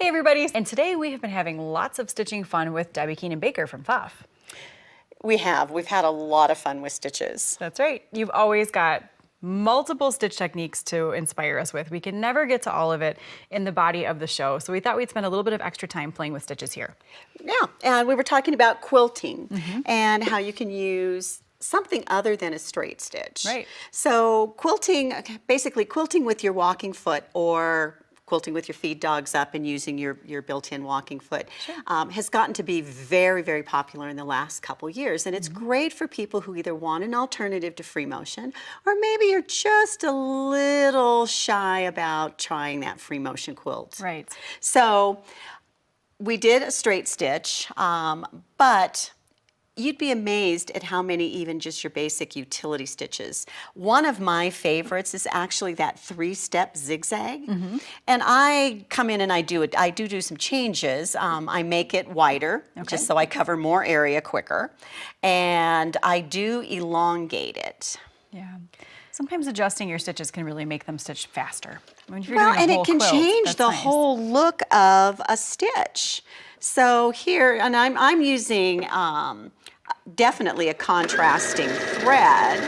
Hey everybody, and today we have been having lots of stitching fun with Debi Kuennen-Baker from PFAFF. We've had a lot of fun with stitches. That's right. You've always got multiple stitch techniques to inspire us with. We can never get to all of it in the body of the show, so we thought we'd spend a little bit of extra time playing with stitches here. Yeah, and we were talking about quilting and how you can use something other than a straight stitch. Right. So quilting, basically quilting with your walking foot or quilting with your feed dogs up and using your built-in walking foot has gotten to be very, very popular in the last couple years. And it's great for people who either want an alternative to free motion or maybe you're just a little shy about trying that free motion quilt. Right. So we did a straight stitch, but you'd be amazed at how many even just your basic utility stitches. One of my favorites is actually that 3-step zigzag. And I come in and I do some changes. I make it wider, just so I cover more area quicker. And I do elongate it. Yeah. Sometimes adjusting your stitches can really make them stitch faster. I mean, if you're Well, doing a and whole it can quilt, change that's the nice. whole look of a stitch. So here, and I'm using definitely a contrasting thread,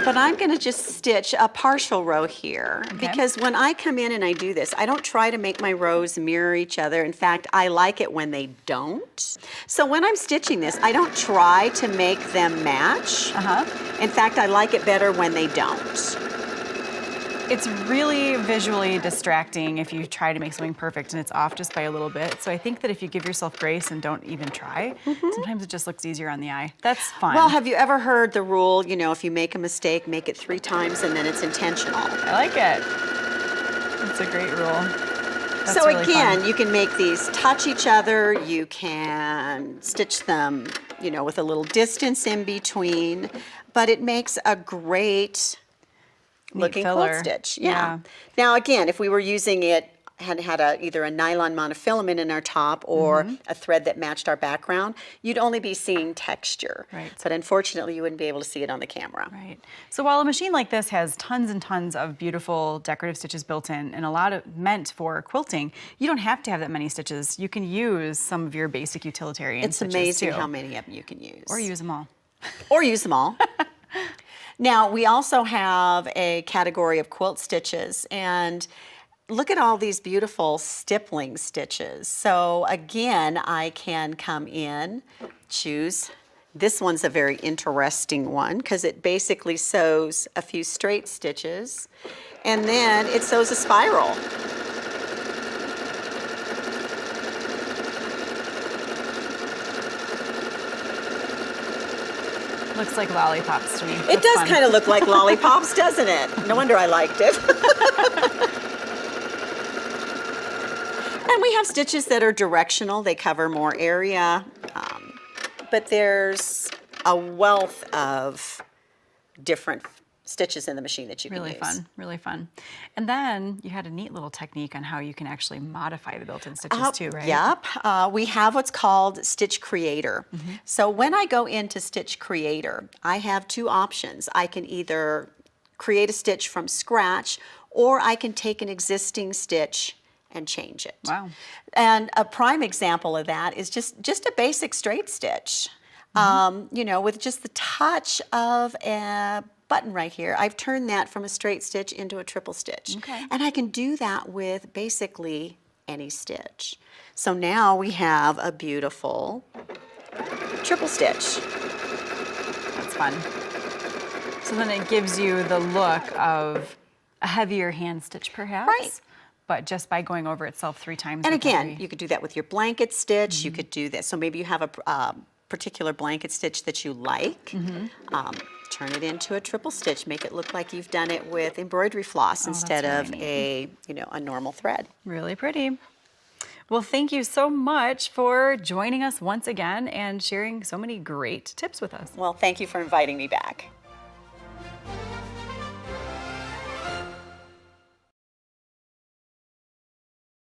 but I'm going to just stitch a partial row here because when I come in and I do this, I don't try to make my rows mirror each other. In fact, I like it when they don't. So when I'm stitching this, I don't try to make them match. In fact, I like it better when they don't. It's really visually distracting if you try to make something perfect and it's off just by a little bit. So I think that if you give yourself grace and don't even try, sometimes it just looks easier on the eye. That's fun. Well, have you ever heard the rule, you know, if you make a mistake, make it 3 times and then it's intentional? I like it. That's a great rule. That's so really again, fun. you can make these touch each other. You can stitch them, you know, with a little distance in between, but it makes a great looking quilt stitch. Yeah. Now again, if we were using it, had either a nylon monofilament in our top or a thread that matched our background, you'd only be seeing texture. Right. But unfortunately, you wouldn't be able to see it on the camera. Right. So while a machine like this has tons and tons of beautiful decorative stitches built in and a lot of meant for quilting, you don't have to have that many stitches. You can use some of your basic utilitarian stitches too. It's amazing how many of them you can use. Or use them all. Or use them all. Now, we also have a category of quilt stitches, and look at all these beautiful stippling stitches. So again, I can come in, choose. This one's a very interesting one because it basically sews a few straight stitches, and then it sews a spiral. Looks like lollipops to me. It does kind of look like lollipops, doesn't it? No wonder I liked it. And we have stitches that are directional. They cover more area. But there's a wealth of different stitches in the machine that you can use. Really fun, really fun. And then you had a neat little technique on how you can actually modify the built-in stitches too, right? Yep. We have what's called Stitch Creator. So when I go into Stitch Creator, I have 2 options. I can either create a stitch from scratch or I can take an existing stitch and change it. Wow. And a prime example of that is just a basic straight stitch. You know, with just the touch of a button right here, I've turned that from a straight stitch into a triple stitch. And I can do that with basically any stitch. So now we have a beautiful triple stitch. That's fun. So then it gives you the look of a heavier hand stitch perhaps. Right. But just by going over itself 3 times. And again, you could do that with your blanket stitch. You could do this. So maybe you have a particular blanket stitch that you like. Turn it into a triple stitch. Make it look like you've done it with embroidery floss instead of a normal thread. Really pretty. Well, thank you so much for joining us once again and sharing so many great tips with us. Well, thank you for inviting me back.